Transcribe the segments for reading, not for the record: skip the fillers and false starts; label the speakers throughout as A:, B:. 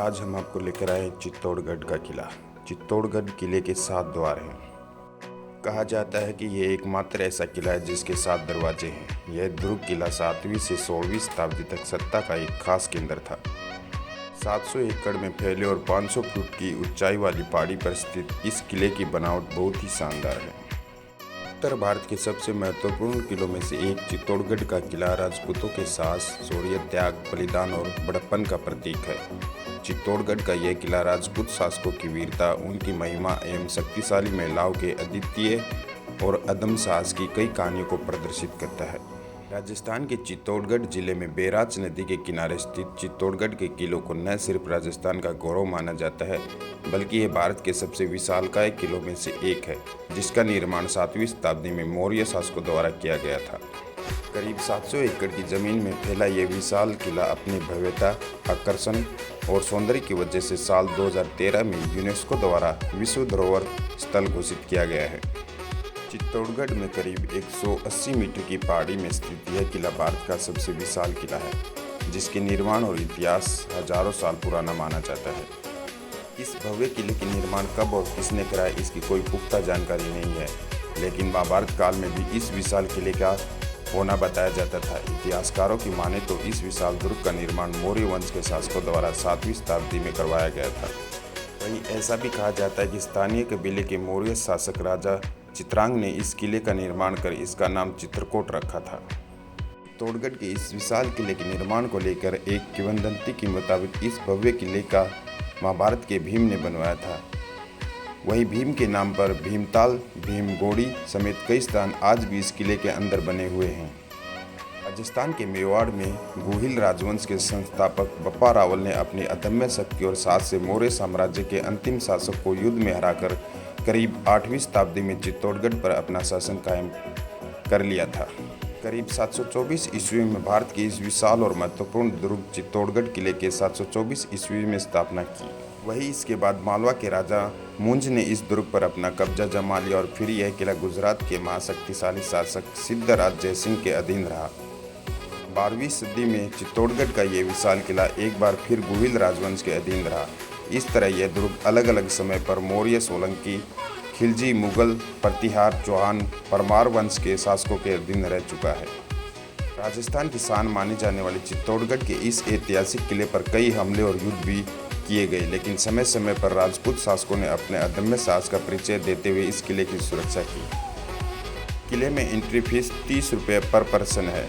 A: आज हम आपको लेकर आए चित्तौड़गढ़ का किला। चित्तौड़गढ़ किले के 7 द्वार हैं। कहा जाता है कि यह एकमात्र ऐसा किला है जिसके 7 दरवाजे हैं। यह दुर्ग किला 7वीं से 16वीं शताब्दी तक सत्ता का एक खास केंद्र था। 700 एकड़ में फैले और 500 फुट की ऊंचाई वाली पहाड़ी पर स्थित इस किले की बनावट बहुत ही शानदार है। उत्तर भारत के सबसे महत्वपूर्ण किलों में से एक चित्तौड़गढ़ का किला राजपूतों के साहस, शौर्य, त्याग, बलिदान और बड़प्पन का प्रतीक है। चित्तौड़गढ़ का यह किला राजपूत शासकों की वीरता, उनकी महिमा एवं शक्तिशाली महिलाओं के अद्वितीय और अदम्य साहस की कई कहानियों को प्रदर्शित करता है। राजस्थान के चित्तौड़गढ़ जिले में बैराज नदी के किनारे स्थित चित्तौड़गढ़ के किलों को न सिर्फ राजस्थान का गौरव माना जाता है, बल्कि यह भारत के सबसे विशालकाय किलों में से एक है, जिसका निर्माण 7वीं शताब्दी में मौर्य शासकों द्वारा किया गया था। करीब 700 एकड़ की जमीन में फैला यह विशाल किला अपनी भव्यता, आकर्षण और सौंदर्य की वजह से साल 2013 में यूनेस्को द्वारा विश्व धरोहर स्थल घोषित किया गया है। चित्तौड़गढ़ में करीब 180 मीटर की पहाड़ी में स्थित यह किला भारत का सबसे विशाल किला है, जिसके निर्माण और इतिहास हजारों साल पुराना माना जाता है। इस भव्य किले के निर्माण कब और किसने कराया, इसकी कोई पुख्ता जानकारी नहीं है, लेकिन महाभारत काल में भी इस विशाल किले का होना बताया जाता था। इतिहासकारों की माने तो इस विशाल दुर्ग का निर्माण मौर्य वंश के शासकों द्वारा 7वीं शताब्दी में करवाया गया था। वहीं ऐसा भी कहा जाता है कि स्थानीय कबीले के मौर्य शासक राजा चित्रांग ने इस किले का निर्माण कर इसका नाम चित्रकूट रखा था। चित्तौड़गढ़ के इस विशाल किले के निर्माण को लेकर एक किंवदंती के मुताबिक इस भव्य किले का महाभारत के भीम ने बनवाया था। वहीं भीम के नाम पर भीमताल, भीमगोड़ी समेत कई स्थान आज भी इस किले के अंदर बने हुए हैं। राजस्थान के मेवाड़ में गुहिल राजवंश के संस्थापक बप्पा रावल ने अपनी अदम्य शक्ति और साहस से मौर्य साम्राज्य के अंतिम शासक को युद्ध में हराकर करीब 8वीं शताब्दी में चित्तौड़गढ़ पर अपना शासन कायम कर लिया था। करीब 724 ईस्वी में भारत के इस विशाल और महत्वपूर्ण दुर्ग चित्तौड़गढ़ किले के 724 ईस्वी में स्थापना की। वहीं इसके बाद मालवा के राजा मुंज ने इस दुर्ग पर अपना कब्जा जमा लिया और फिर यह किला गुजरात के महाशक्तिशाली शासक सिद्धराज जयसिंह के अधीन रहा। 12वीं सदी में चित्तौड़गढ़ का यह विशाल किला एक बार फिर गुहिल राजवंश के अधीन रहा। इस तरह यह दुर्ग अलग अलग समय पर मौर्य, सोलंकी, खिलजी, मुगल, प्रतिहार, चौहान, परमार वंश के शासकों के अधीन रह चुका है। राजस्थान की शान मानी जाने वाली चित्तौड़गढ़ के इस ऐतिहासिक किले पर कई हमले और युद्ध भी किए गए, लेकिन समय समय पर राजपूत शासकों ने अपने अदम्य साहस का परिचय देते हुए इस किले की सुरक्षा की। किले में एंट्री फीस 30 रुपये पर पर्सन है।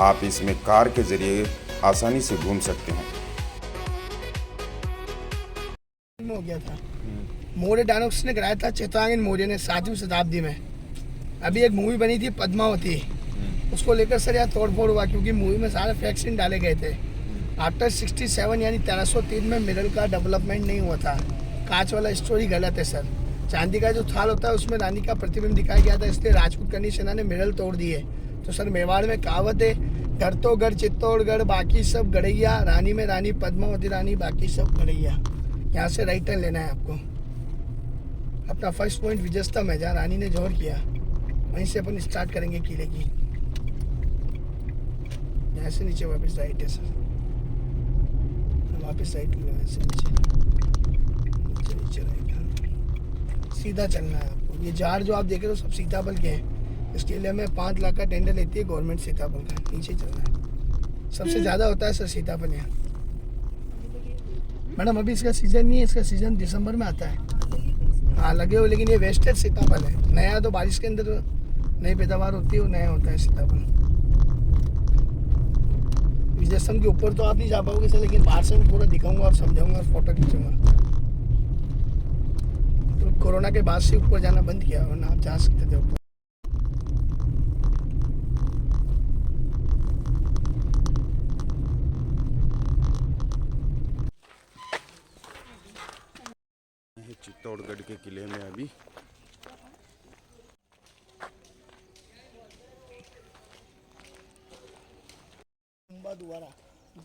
A: आप इसमें कार के जरिए आसानी से घूम सकते हैं।
B: हो गया था मौर्य डायनासिटी ने कराया था चित्रांगन मौर्य ने 7वीं शताब्दी में। अभी एक मूवी बनी थी पद्मावती, उसको लेकर सर यहाँ तोड़फोड़ हुआ क्योंकि मूवी में सारे फैक्शन डाले गए थे। आफ्टर 67 यानी 1303 में मिरर का डेवलपमेंट नहीं हुआ था। कांच वाला स्टोरी गलत है सर। चांदी का जो थाल होता है उसमें रानी का प्रतिबिंब दिखाया गया था, इसलिए राजपूत कन्या सेना ने मिरर तोड़ दिए। तो सर मेवाड़ में कहावत है, घर तो घर चित्तौड़गढ़, बाकी सब गड़ैया, रानी में रानी पद्मावती रानी, बाकी सब गड़ैया। यहाँ से राइट टर्न लेना है आपको। अपना फर्स्ट पॉइंट विजयस्तंभ है जहाँ रानी ने जोर किया, वहीं से अपन स्टार्ट करेंगे किले की। यहाँ से नीचे वापस राइट है सर, वापस राइट लेना से नीचे नीचे राइट, सीधा चलना है आपको। ये जार जो आप देख रहे हो सब सीताफल के हैं। इस किले में 5 लाख का टेंडर लेती है गवर्नमेंट सीताफल का। नीचे चलना है, सबसे ज़्यादा होता है सर सीताफल यहाँ। मैडम अभी इसका सीज़न नहीं है, इसका सीज़न दिसंबर में आता है। हाँ लगे हो, लेकिन ये वेस्टेड सीताफल है। नया तो बारिश के अंदर नई पैदावार होती है, वो नया होता है सीताफल। विजयस्तंभ के ऊपर तो आप नहीं जा पाओगे सर, लेकिन बाहर से मैं पूरा दिखाऊंगा और समझाऊंगा और फोटो खींचूंगा। तो कोरोना के बाद से ऊपर जाना बंद किया, वरना आप जा सकते थे ऊपर।
A: चित्तौड़गढ़ के किले में अभी
B: दोबारा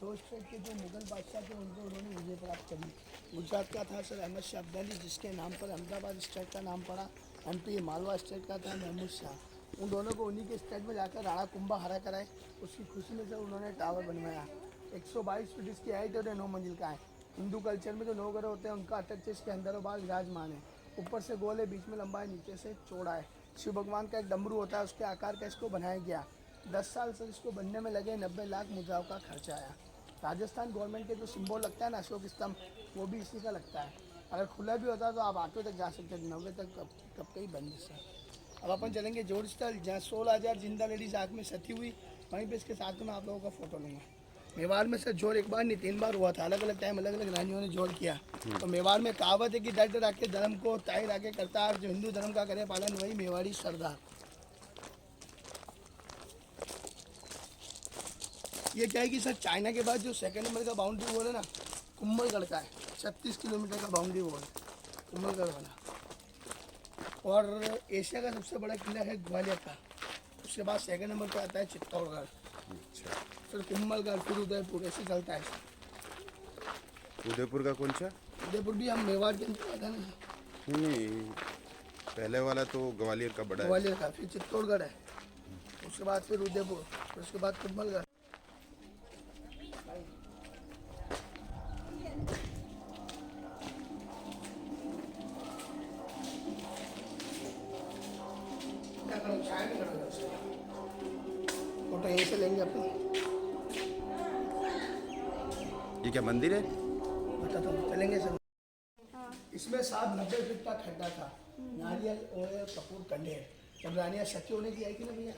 B: 2 स्टेट के जो मुगल बादशाह थे उनको उन्होंने विजय प्राप्त करी। गुजरात का था सर अहमद शाह अब्दाली, जिसके नाम पर अहमदाबाद स्टेट का नाम पड़ा। MP मालवा स्टेट का था महमूद शाह। उन दोनों को उन्हीं के स्टेट में जाकर राणा कुंभा हरा कराए। उसकी खुशी में सर उन्होंने टावर बनवाया। 122 फीट इसकी हाइट और 9 मंजिल का है। हिंदू कल्चर में जो 9 ग्रह होते हैं उनका अटैच इसके अंदर और बाहर विराजमान है। ऊपर से गोल है, बीच में लंबा है, नीचे से चौड़ा है। शिव भगवान का एक डमरू होता है, उसके आकार का इसको बनाया गया। 10 साल से इसको बनने में लगे 90 लाख मुद्राओं का खर्चा आया। राजस्थान गवर्नमेंट के जो सिंबल लगता है ना अशोक स्तंभ, वो भी इसी का लगता है। अगर खुला भी होता तो आप 8वें तक जा सकते थे, 9वें तक कब कहीं बंद है सर। अब अपन चलेंगे जोड़ स्थल, जहाँ 16,000 जिंदा लेडीज आग में सती हुई, वहीं पे इसके साथ में मैं आप लोगों का फोटो लूँगा। मेवाड़ में सर जोड़ एक बार नहीं 3 बार हुआ था, अलग अलग टाइम अलग अलग रानियों ने जोड़ किया। तो मेवाड़ में कहावत है कि डर डर के धर्म को ताई राके करतार, जो हिंदू धर्म का करे पालन वही मेवाड़ी सरदार। ये क्या है कि सर चाइना के बाद जो 2nd नंबर का बाउंड्री वॉल है ना, कुंभलगढ़ का है। 36 किलोमीटर का बाउंड्री वॉल कुंभलगढ़ वाला। और एशिया का सबसे बड़ा किला है ग्वालियर का। उसके बाद 2nd नंबर पर आता है चित्तौड़गढ़, फिर कुंभलगढ़, फिर उदयपुर, ऐसे चलता है।
A: उदयपुर का कौन सा?
B: उदयपुर भी हम मेवाड़ के अंदर आता है ना।
A: नहीं, पहले वाला तो ग्वालियर का बड़ा है।
B: ग्वालियर का, फिर चित्तौड़गढ़ है, उसके बाद फिर उदयपुर, फिर उसके बाद कुंभलगढ़। फोटो यहीं से लेंगे अपन।
A: ये क्या मंदिर है?
B: बताता हूँ, चलेंगे सर। इसमें 790 फीट का खड्डा था। नारियल और कपूर कंडे, जब रानियाँ सती होने की आई थी ना भैया,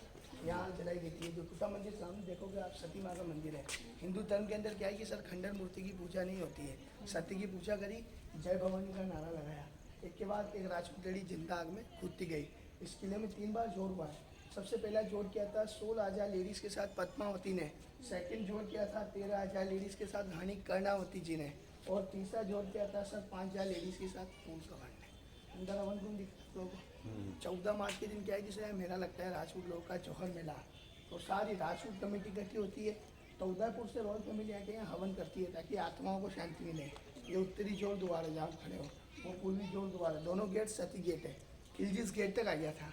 B: यहाँ जलाई गई थी। जो टूटा मंदिर सामने देखोगे आप, सती माँ का मंदिर है। हिंदू धर्म के अंदर क्या है कि सर खंडर मूर्ति की पूजा नहीं होती है। सती की पूजा करी, जय भवानी का नारा लगाया, एक के बाद एक राजपूत लेडी जिंदा आग में कूदती गई। इस किले में 3 बार जोड़ हुआ है। सबसे पहला जोड़ किया था 16,000 लेडीज़ के साथ पद्मावती ने। सेकंड जोड़ किया था 13,000 लेडीज़ के साथ रानी कर्णावती जी ने। और तीसरा जोड़ किया था सर 5,000 लेडीज़ के साथ फूल कवर ने। अंदर हवन कुंड दिख रहा है लोगों। 14 मार्च के दिन क्या है कि सर मेला लगता है राजपूत लोगों का, जौहर मेला। तो सारी राजपूत कमेटी इकट्ठी होती है, तो उदयपुर से रॉयल फैमिली आके यहाँ हवन करती है ताकि आत्माओं को शांति मिले। ये उत्तरी जोड़ द्वार है जहाँ खड़े हो, वो पूर्वी जोड़ द्वार है। दोनों गेट सती गेट है। खिलजी गेट तक आ गया था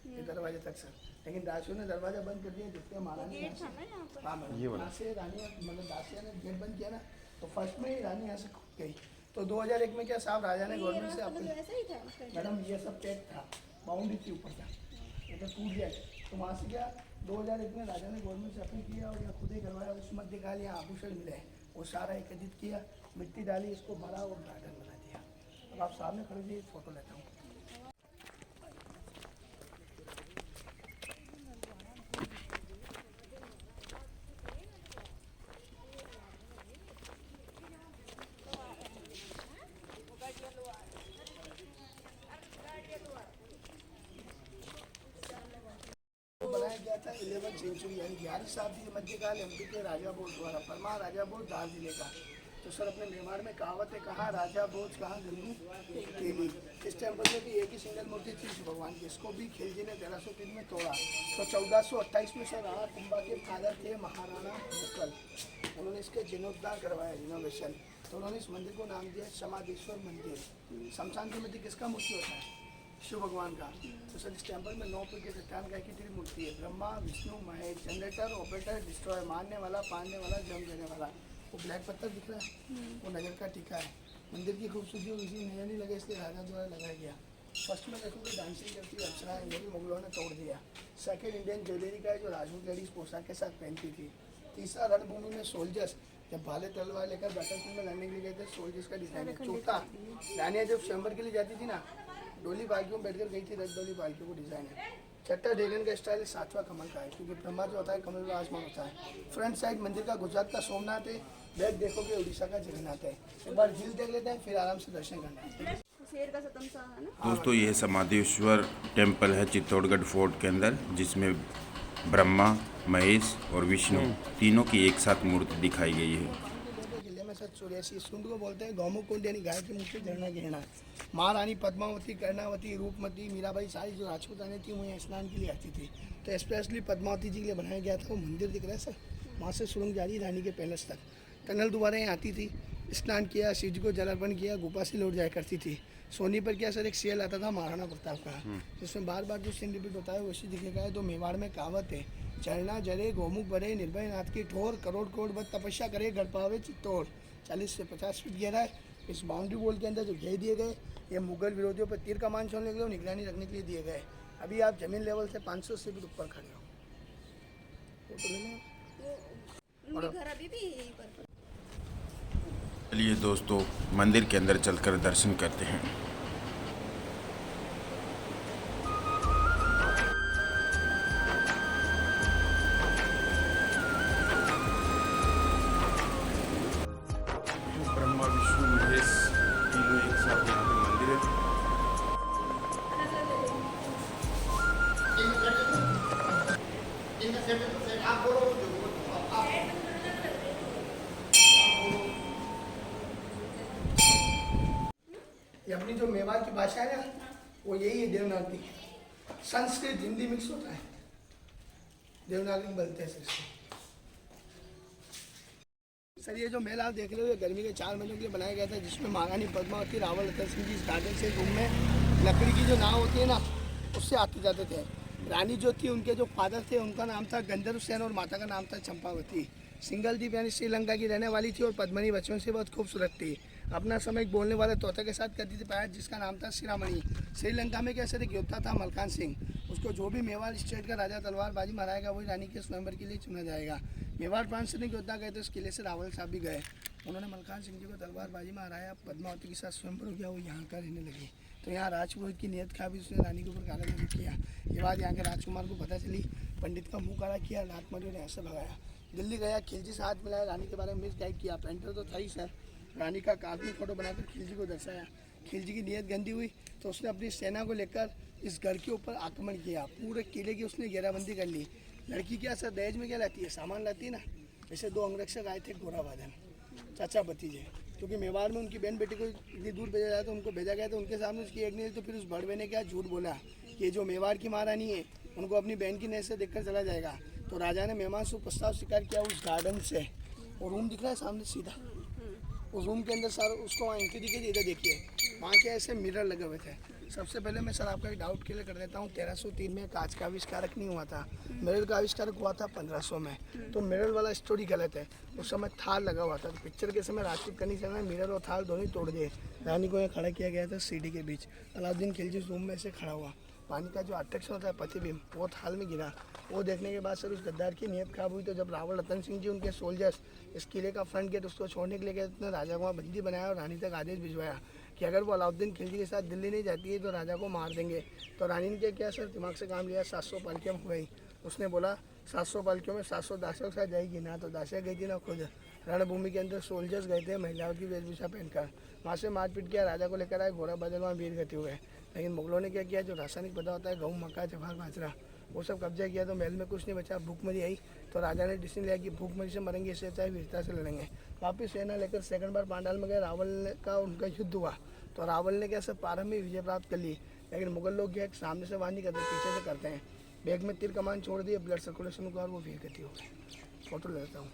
B: ये दरवाजे तक सर, लेकिन दासियों ने दरवाजा बंद कर दिया। जिसके महारानी यहाँ से रानी मतलब दासिया ने गेट बंद किया ना, तो फर्स्ट में ही रानी यहाँ से कूद गई। तो 2001 में क्या साहब राजा ने गवर्नमेंट से अपने मैडम ये सब पैक था, बाउंड्री थी ऊपर का, ये तो टूट गया। तो वहाँ से क्या 2001 में राजा ने गवर्नमेंट से अपील किया और यहाँ खुद ही करवाया। उस मध्यकाल यहाँ आभूषण मिले, वो सारा एकत्रित किया, मिट्टी डाली, इसको भरा और गार्डन बना दिया। अब आप सामने खड़े थे, फोटो लेता हूँ। बनाया गया था 11वीं सेंचुरी यानी 11वीं शताब्दी के मध्यकाल एमपी के राजा भोज द्वारा। परमार राजा भोज दार जिले का। तो सर अपने मेवाड़ में कहावत है, कहाँ राजा भोज कहाँ गंगू तेली। इस टेम्पल में भी एक ही सिंगल मूर्ति थी शिव भगवान की, इसको भी खिलजी ने 1303 में तोड़ा। तो 1428 में सर राणा कुंभा के फादर थे महाराणा मुकल, उन्होंने इसके जीर्णोद्धार करवाया, रिनोवेशन। तो उन्होंने इस मंदिर को नाम दिया समाधेश्वर मंदिर। शमशान के मध्य किसका मूर्ति होता है? शिव भगवान का। तो सर इस टेम्पल में 9 फीट के चट्टान का की मूर्ति है। Brahma Vishnu Mahesh, generator operator destroy, मारने वाला पालने वाला जम देने वाला। वो ब्लैक पत्थर दिख रहा है, वो नजर का टीका है। मंदिर की खूबसूरती उसी नजर नहीं लगे, इसलिए राजा द्वारा लगाया गया। फर्स्ट में देखोगे डांसिंग करती हुई अप्सरा, ये भी मुगलों ने तोड़ दिया। सेकंड इंडियन ज्वेलरी का है जो राजपूत लेडीज पोशाक के साथ पहनती थी। तीसरा रणभूमि में सोल्जर्स जब भाले तलवार लेकर बैटलफील्ड में लड़ने के लिए गए थे, सोल्जर्स का डिजाइन है। चौथा रानियाँ जब स्वयंवर के लिए जाती थी ना, डोली पालकियों में बैठकर गई थी, रथ डोली पालकियों को डिजाइन है। छठा ड्रैगन का स्टाइल 7वां कमल का है, क्योंकि ब्रह्मा जो होता है कमल का आसमान होता है। फ्रंट साइड मंदिर का गुजरात का सोमनाथ है, बैक देखोगे उड़ीसा का जगन्नाथ है। एक बार झील देख लेते हैं, फिर आराम से दर्शन करना है।
C: शेर का सतम सा है ना।
A: दोस्तों ये समाधेश्वर टेम्पल है चित्तौड़गढ़ फोर्ट के अंदर, जिसमें ब्रह्मा महेश और विष्णु तीनों की एक साथ मूर्ति दिखाई गई है।
B: किले में सर 84 सुंद को बोलते हैं गौमुख कुंड, यानी गाय के मुख से झरना गिरना। महारानी पद्मावती, कर्णावती, रूपमती, मीराबाई, सारी जो राजपूत रानी थी वो यहाँ स्नान के लिए आती थी। तो स्पेशली पद्मावती जी के लिए बनाया गया था। वो मंदिर दिख रहा है सर, वहाँ से सुरंग जा रही है रानी के पैलेस तक। टनल दोबारा यहाँ आती थी, स्नान किया, शिव जी को जल अर्पण किया, गुफा से लौट जाया करती थी। सोनी पर क्या सर एक सीरियल आता था महाराणा प्रताप का, जिसमें बार बार जो सीन रिपीट होता है वैसी दिखेगा है। तो मेवाड़ में कहावत है झरना जरे गोमुख भरे निर्भय नाथ की ठोर करोड़ करोड़ बद तपस्या करे गढ़ पावे चित्तौड़ 40 से 50 फीट गहरा है। इस बाउंड्री वॉल के अंदर जो घेर दिए गए ये मुगल विरोधियों पर तीर कमान छोड़ने के लिए और निगरानी रखने के लिए दिए गए। अभी आप जमीन लेवल से 500 से भी ऊपर खड़े हो। फोटो लेना।
C: उनके घर अभी भी यहीं पर।
A: चलिए दोस्तों, मंदिर के अंदर चलकर दर्शन करते हैं। ब्रह्मा विष्णु महेश तीनों एक साथ यहाँ पे मंदिर है।
B: ये अपनी जो मेवाड़ की भाषा है ना वो यही है देवनागरी। संस्कृत हिंदी मिक्स होता है, देवनागरी बोलते हैं इसको। सर ये जो महल आप देख रहे हो ये गर्मी के 4 महीनों के लिए बनाया गया था, जिसमें महारानी पद्मावती रावल रतन सिंह जी इस गार्डन से रूम में लकड़ी की जो नाव होती है ना उससे आते जाते थे। रानी जो थी उनके जो फादर थे उनका नाम था गंधर्व सेन और माता का नाम था चंपावती। सिंगल द्वीप यानी श्रीलंका की रहने वाली थी और पद्मनी बचपन से बहुत खूबसूरत थी। अपना समय एक बोलने वाले तोता के साथ करती थी प्यार, जिसका नाम था शिरामणि। श्रीलंका में कैसे एक योद्धा था मलकान सिंह, उसको जो भी मेवाड़ स्टेट का राजा तलवारबाजी माराएगा वही रानी के स्वयंवर के लिए चुना जाएगा। मेवाड़ प्रांत से नहीं योद्धा गए तो इस किले से रावल साहब भी गए। उन्होंने मलकान सिंह जी को तलवारबाजी में हराया। पद्मावती के साथ स्वयंवर हो गया, वो यहाँ का रहने लगी। तो यहाँ राजपुरोहित की नियत खा भी उसने रानी के ऊपर काला जादू किया। ये बात यहाँ के राजकुमार को पता चली। पंडित का मुंह काला किया, लात मारी और यहाँ से भगाया। दिल्ली गया, खिलजी से हाथ मिलाया, रानी के बारे में मिस गाइड किया। पेंटर तो था ही सर। रानी का कार्टून फोटो बनाकर खिलजी को दर्शाया। खिलजी की नीयत गंदी हुई तो उसने अपनी सेना को लेकर इस घर के ऊपर आक्रमण किया। पूरे किले की उसने घेराबंदी कर ली। लड़की क्या सर दहेज में क्या लाती है, सामान लाती है ना। ऐसे 2 अंगरक्षक आए थे घोड़ा बादल, चाचा भतीजे, क्योंकि मेवाड़ में उनकी बहन बेटी को इतनी दूर भेजा जाए तो उनको भेजा गया तो उनके सामने उसकी एक नहीं तो फिर उस बड़वे ने क्या झूठ बोला कि ये जो मेवाड़ की महारानी है उनको अपनी बहन की नजर से देखकर चला जाएगा। तो राजा ने मेहमान से प्रस्ताव स्वीकार किया उस गार्डन से। और रूम दिख रहा है सामने सीधा, उस रूम के अंदर सर उसको वहाँ एंट्री दिखी थी। इधर देखिए वहाँ के ऐसे मिरर लगे हुए थे। सबसे पहले मैं सर आपका एक डाउट क्लियर कर देता हूँ। 1303 में कांच का आविष्कारक नहीं हुआ था, मिरर का आविष्कारक हुआ था 1500 में। तो मिरर वाला स्टोरी गलत है। उस समय थाल लगा हुआ था, तो पिक्चर के समय राजपूत करनी चलना, मिरर और थाल दोनों ही तोड़ दिए। रानी को यहाँ खड़ा किया गया था सीढ़ी के बीच। अलाउद्दीन खिलजी रूम में से खड़ा हुआ। पानी का जो अट्रैक्शन होता है प्रतिबिंब वो थाल में गिरा। वो देखने के बाद सर उस गद्दार की नीयत खराब हुई। तो जब रावल रतन सिंह जी उनके सोल्जर्स इस किले का फ्रंट गेट उसको छोड़ने के लिए गए तो राजा को वहाँ बंदी बनाया और रानी तक आदेश भिजवाया कि अगर वो अलाउद्दीन खिलजी के साथ दिल्ली नहीं जाती है तो राजा को मार देंगे। तो रानी ने क्या सर दिमाग से काम लिया। 700 पालकियाँ हो गई। उसने बोला 700 पालकियों में 700 दासियों के साथ जाएगी ना। तो दासियाँ गई थी ना खुद। रणभूमि के अंदर सोल्जर्स गए थे महिलाओं की वेशभूषा पहनकर। वहाँ से मारपीट किया, राजा को लेकर आए, घोड़ा बादल वहाँ वीर गति हुए। लेकिन मुगलों ने क्या किया, जो रासायनिक पदार्थ होता है गेहूँ मक्का जवार बाजरा वो सब कब्जा किया। तो महल में कुछ नहीं बचा। भूखमरी आई तो राजा ने डिसीजन लिया कि भूखमरी से मरेंगे इससे चाहे वीरता से लड़ेंगे। वापिस सेना लेकर सेकंड बार पांडाल में गए। रावल का उनका युद्ध हुआ तो रावल ने क्या सब प्रारंभ में विजय प्राप्त कर ली। लेकिन मुगल लोग क्या सामने से वार नहीं करते, पीछे से करते हैं। बैग में तीर कमान छोड़ दिए, ब्लड सर्कुलेशन हुआ और वो वीर गति हो गए। फोटो लेता हूँ।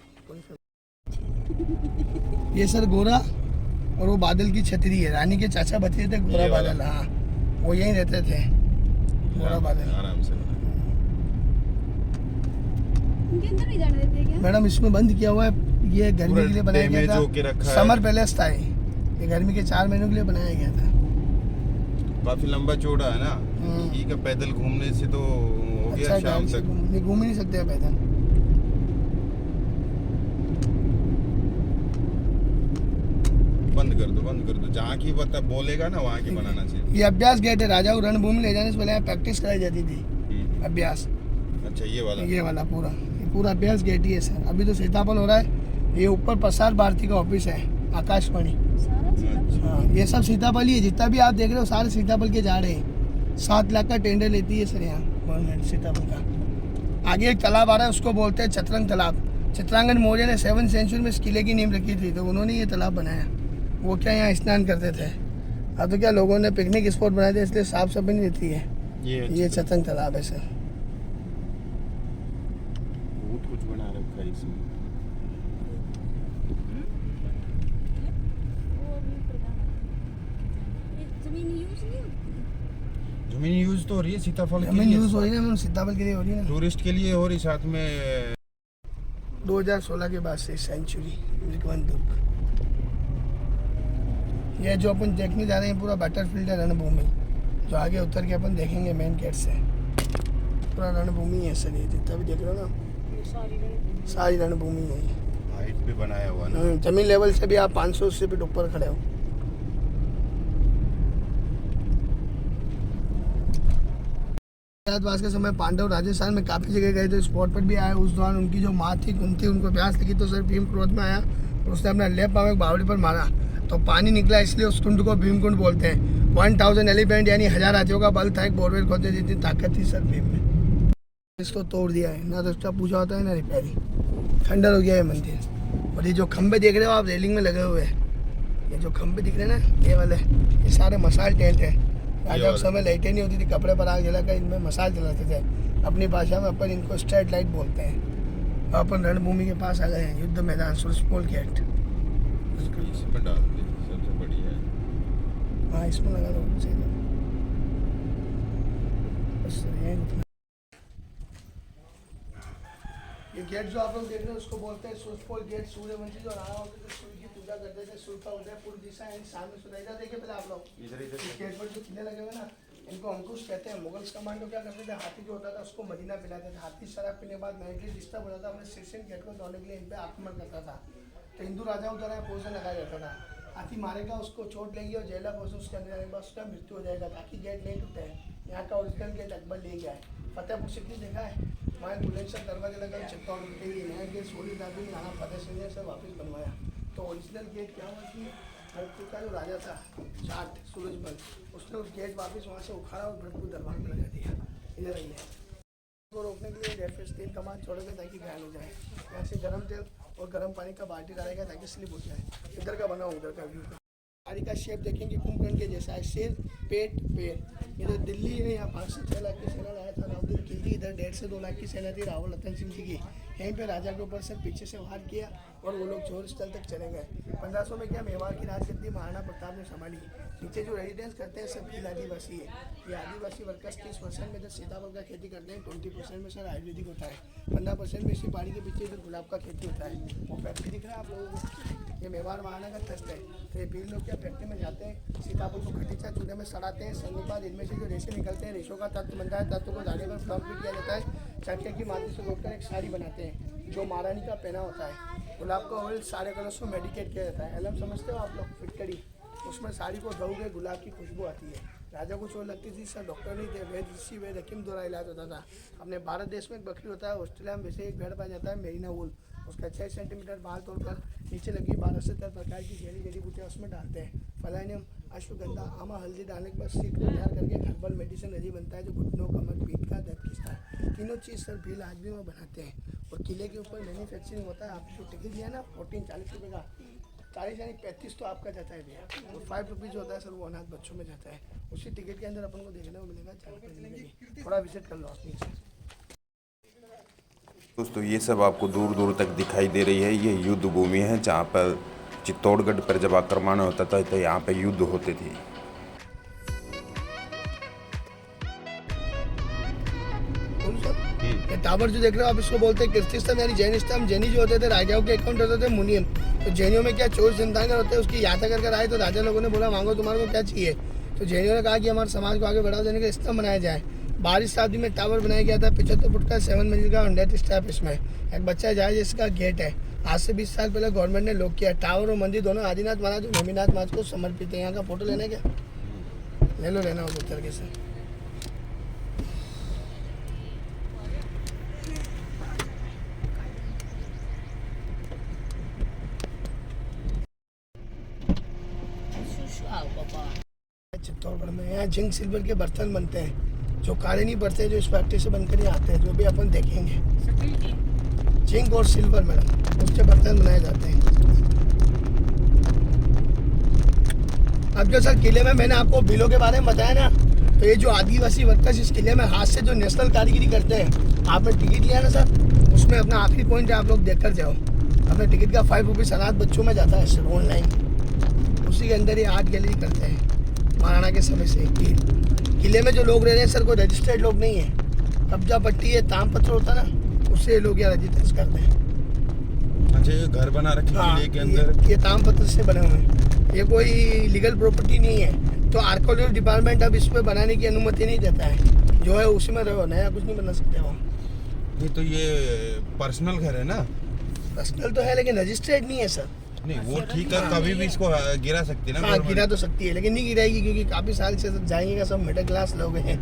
B: ये सर गोरा और वो बादल की छतरी है। रानी के चाचा भतीजे थे गोरा बादल। हाँ वो यहीं रहते थे, गोरा बादल।
A: आराम से
C: उनके अंदर नहीं जाने देते क्या?
B: मैडम इसमें बंद किया हुआ है। ये गर्मी के लिए बनाया गया था। समर पैलेस था ये गर्मी के 4 महीनों के लिए बनाया गया था।
A: काफी लंबा चौड़ा है ना। ठीक है, पैदल घूमने से तो हो गया
B: अच्छा,
A: शाम तक।
B: नहीं घूम ही नहीं सकते पैदल।
A: बंद कर दो। जहाँ की बता बोलेगा ना वहाँ की बनाना चाहिए।
B: ये अभ्यास गेट है। राजा को रणभूमि ले जाने से पहले प्रैक्टिस कराई जाती थी। अभ्यास
A: अच्छा ये वाला
B: पूरा अभ्यास गेट ही है सर। अभी तो सीताफल हो रहा है। ये ऊपर प्रसार भारती का ऑफिस है, आकाशवाणी। हाँ ये सब सीताफल ही है। जितना भी आप देख रहे हो सारे सीताफल के झाड़ हैं। 7 लाख का टेंडर लेती है सर यहाँ गवर्नमेंट सीताफल का। आगे एक तालाब आ रहा है उसको बोलते हैं चतरंग तालाब। चित्रांगन मौर्य ने 7वीं सेंचुरी में इस किले की नींव रखी थी तो उन्होंने ये तालाब बनाया। वो क्या यहाँ स्नान करते थे। अब तो क्या लोगों ने पिकनिक स्पॉट बनाए थे इसलिए साफ सफाई नहीं रहती है। ये चतरंग तालाब है सर।
A: बहुत कुछ बना रखा है इसमें।
C: वो अभी प्रधान ये जमीन यूज नहीं होती।
A: जमीन यूज तो हो रही है सीताफल के
B: जमीन
A: लिए,
B: यूज हो रही है ना, सीताफल के लिए हो रही है ना।
A: टूरिस्ट के लिए हो रही, साथ में
B: 2016 के बाद से सेंचुरी दुर्ग। ये जो अपन देखने जा रहे हैं पूरा बैटरफील्ड है, रणभूमि। जो आगे उतर के अपन देखेंगे मेन गेट से, पूरा रणभूमि है सर। ये जितना भी देख रहे हो ना, सारी रणभूमि है।
A: हाइट पे बनाया हुआ ना,
B: जमीन लेवल से भी आप 500 से फीट ऊपर खड़े हो। अज्ञातवास के समय पांडव राजस्थान में काफ़ी जगह गए थे, स्पॉट पर भी आए। उस दौरान उनकी जो माँ थी कुंती, उनको प्यास लगी तो सर भीम क्रोध में आया और उसने अपना लेप पाँव एक बावड़ी पर मारा तो पानी निकला, इसलिए उस कुंड को भीम कुंड बोलते हैं। 1000 एलिफेंट यानी 1000 हाथियों का बल था एक बोरवेल खोदने जितनी ताकत थी सर भीम में। इसको तोड़ दिया है ना, तो उसका पूजा होता है ना रिपेयरिंग। खंडर हो गया है मंदिर। और ये जो खंबे देख रहे हो आप रेलिंग में लगे हुए हैं, ये जो खंबे दिख रहे हैं ना, ये वाले, ये सारे मसाल टेंट है। राजा उस समय लाइटें नहीं होती थी, कपड़े पर आग जला कर इनमें मसाल जलाते थे। अपनी भाषा में अपन इनको स्ट्रीट लाइट बोलते हैं। और अपन रणभूमि के पास आ गए हैं, युद्ध मैदान सुरजपोल गेट।
A: इसमें डाल दे, सबसे बढ़िया है।
B: हाँ इसमें लगा दो बस ये। ये गेट जो आप लोग देख रहे हैं उसको बोलते हैं सुरजपोल गेट। सूर्यवंशी जो राणा होते थे सूर्य की पूजा करते थे, सूर्य का उदय पूर्व दिशा यानी सामने सुनाई था। देखिए पहले आप लोग
A: इधर
B: इस गेट पर जो किले लगे हुए ना, इनको अंकुश कहते हैं। मुगल्स कमांडो क्या करते थे, हाथी जो होता था उसको मदीना पिलाते थे। हाथी शराब पीने के बाद मेंटली डिस्टर्ब हो जाता, अपने शीर्षण गेट को तोड़ने के लिए इन पर आक्रमण करता था। तो हिंदू राजाओं द्वारा पोषण लगाया जाता था। हाथी मारेगा, उसको चोट लेगी और जेला पोषण उसके अंदर आने के बाद उसका मृत्यु हो जाएगा, ताकि गेट नहीं टूटे। यहाँ का ओरिजिनल गेट अकबर ले गया है। फतेहपुर सिकरी देखा है, वहाँ बुलंदशहर दरवाजे लगा चित्तौड़ के लिए नया गेट 16वीं में राणा फतेह सिंह ने सर वापस बनवाया। तो ओरिजिनल गेट क्या हुआ कि भरतपुर का जो राजा था जाट सूरजमल, उसने उस गेट वापस वहाँ से उखाड़ा और भरतपुर दरबार में लगा दिया। इधर ही है को रोकने के लिए रेफरेंस तेल कमान छोड़ेगा ताकि घायल हो जाए। यहाँ से गर्म तेल और गर्म पानी का बाल्टी डालेगा ताकि स्लिप हो जाए। इधर का बना उधर का व्यू का गाड़ी का शेप देखेंगे कुंभकर्ण के जैसा है, सिर पेट पैर। इधर दिल्ली है, यहाँ 5 से 6 लाख की सेना लाया था राउद्दीन खिलजी। इधर 1.5 से 2 लाख की सेना थी रावल रतन सिंह जी की। यहीं पे राजा के ऊपर सर पीछे से वार किया और वो लोग जोर स्थल तक चले गए। 1500 में क्या मेवाड़ की राजगद्दी महाराणा प्रताप ने संभाली। नीचे जो रेजिडेंस करते हैं सब भील आदिवासी है। ये आदिवासी वर्कर्स 30% में इधर सीताफल का खेती करते हैं, 20% में सर आयुर्वेदिक होता है, 15% में इसी पहाड़ी के पीछे इधर गुलाब का खेती होता है। वो फैक्ट्री दिख रहा है आप लोगों को, ये मेवाड़ महाराणा का ट्रस्ट है। तो ये भील लोग क्या फैक्ट्री में जाते हैं, सीताफल को खटीचा चूल्हे में सड़ाते हैं। सड़ने के बाद इनमें से जो रेशे निकलते हैं, रेशों का तत्व बनता है। तत्व को धागे पर फ्लॉप किया जाता है, चटके की माटी से रोककर एक साड़ी बनाते हैं जो महारानी का पहना होता है। गुलाब का ऑयल सारे कलर से मेडिकेट किया जाता है। एलम समझते हो आप लोग, फिटकड़ी, उसमें साड़ी को धोगे गुलाब की खुशबू आती है। राजा को चोट लगती थी सर डॉक्टर नहीं थे, वैद्य ऋषि वैद्य हकीम द्वारा इलाज होता था। अपने भारत देश में एक बकरी होता है, ऑस्ट्रेलिया में वैसे एक भेड़ पाया जाता है मेरिना वूल। उसका 6 सेंटीमीटर बाल तोड़कर नीचे लगी 12 से 13 प्रकार की जड़ी जड़ी बूटियाँ उसमें डालते हैं। फलानियम, अश्वगंधा, आमा, हल्दी डालने के बाद सीट को तैयार करके हर्बल मेडिसिन रेडी बनता है जो घुटनों कमर पीठ का दर्द खींचता है। तीनों चीज़ सर भील आज भी वो बनाते हैं। और किले के ऊपर मैन्युफैक्चरिंग होता है। आपको टिकट लिया ना 40 रुपये का, 40 यानी 35 तो आपका जाता है भैया, और 5 रुपीज़ होता है सर वो अनाथ बच्चों में जाता है। उसी टिकट के अंदर अपन को देखने को मिलेगा, थोड़ा विजिट कर लो आप नीचे।
A: दोस्तों ये सब आपको दूर दूर तक दिखाई दे रही है। ये युद्ध भूमि है जहाँ पर चित्तौड़गढ़ पर जब आक्रमण होता था तो यहाँ पर युद्ध होते थे।
B: ये टावर जो देख रहे हो आप इसको बोलते हैं कीर्ति स्तंभ यानी जैन स्तंभ। जैनी जो होते थे राजाओं के अकाउंट होते थे मुनियम। तो जैनियों में क्या चोर जनतांगर होते हैं, उसकी यात्रा कर आए तो राजा लोगों ने बोला मांगो तुम्हारे को क्या चाहिए। तो जैनियों ने कहा कि हमारे समाज को आगे बढ़ा देने का स्तंभ बनाया जाए। 12वीं शताब्दी में टावर बनाया गया था 75 फुट का 7 मंजिल का 100 स्टेप। इसमें एक बच्चा जाए जिसका गेट है। आज से 20 साल पहले गवर्नमेंट ने लोग किया। टावर और मंदिर दोनों आदिनाथ महाराज और नेमिनाथ महाराज को समर्पित है। यहाँ का फोटो लेना क्या ले लो, लेना हो तो उतर के सर। चित्तौड़गढ़ में यहाँ जिंक सिल्वर के बर्तन बनते हैं जो काले नहीं पड़ते, जो इस फैक्ट्री से बनकर ही आते हैं, जो भी अपन देखेंगे। जिंक और सिल्वर मैडम उसके बर्तन बनाए जाते हैं। अब जो सर किले में मैंने आपको बिलों के बारे में बताया ना, तो ये जो आदिवासी वर्कर्स इस किले में हाथ से जो नेशनल कारीगरी करते हैं, आपने टिकट लिया ना सर, उसमें अपना आखिरी पॉइंट है, आप लोग देख कर जाओ। अपने टिकट का 5 रुपीज़ अनाथ बच्चों में जाता है सर ऑनलाइन। उसी के अंदर ये आर्ट गैलरी करते हैं महाराणा के समय से। किले में जो लोग रह रहे हैं सर कोई रजिस्टर्ड लोग नहीं है, कब्जा पट्टी है, ताम पत्र होता ना, उससे ये लोग यहाँ रजिस्टर करते हैं।
A: अच्छा, ये घर बना रखे
B: हाँ,
A: किले के अंदर?
B: ये ताम पत्र से बने हुए हैं, ये कोई लीगल प्रॉपर्टी नहीं है। तो आर्कोलॉजी डिपार्टमेंट अब इस पे बनाने की अनुमति नहीं देता है, जो है उसी में रहो, नया कुछ नहीं बना सकते हो।
A: ये तो ये पर्सनल घर है ना?
B: पर्सनल तो है लेकिन रजिस्टर्ड नहीं है सर।
A: नहीं वो ठीक है, कभी भी इसको गिरा सकती है ना
B: हाँ
A: government?
B: गिरा तो सकती है लेकिन नहीं गिराएगी, क्योंकि काफ़ी साल से जाएंगे सब मिडिल क्लास लोग हैं,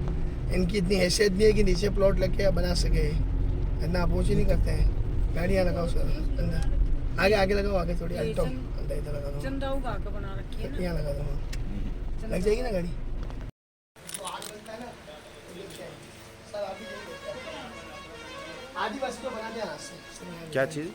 B: इनकी इतनी हैसियत नहीं है कि नीचे प्लॉट लेके बना सके, इतना अपोज ही नहीं करते हैं। गाड़ियाँ लगाओ सर अंदर, आगे आगे लगाओ, आगे थोड़ी अल्टो अंदर इधर लगा दो,
D: चंदाऊ का बना रखी है ना।
B: यहाँ लगा दो, लग जाएगी ना गाड़ी। आदि बस तो बना दिया
A: क्या चीज़?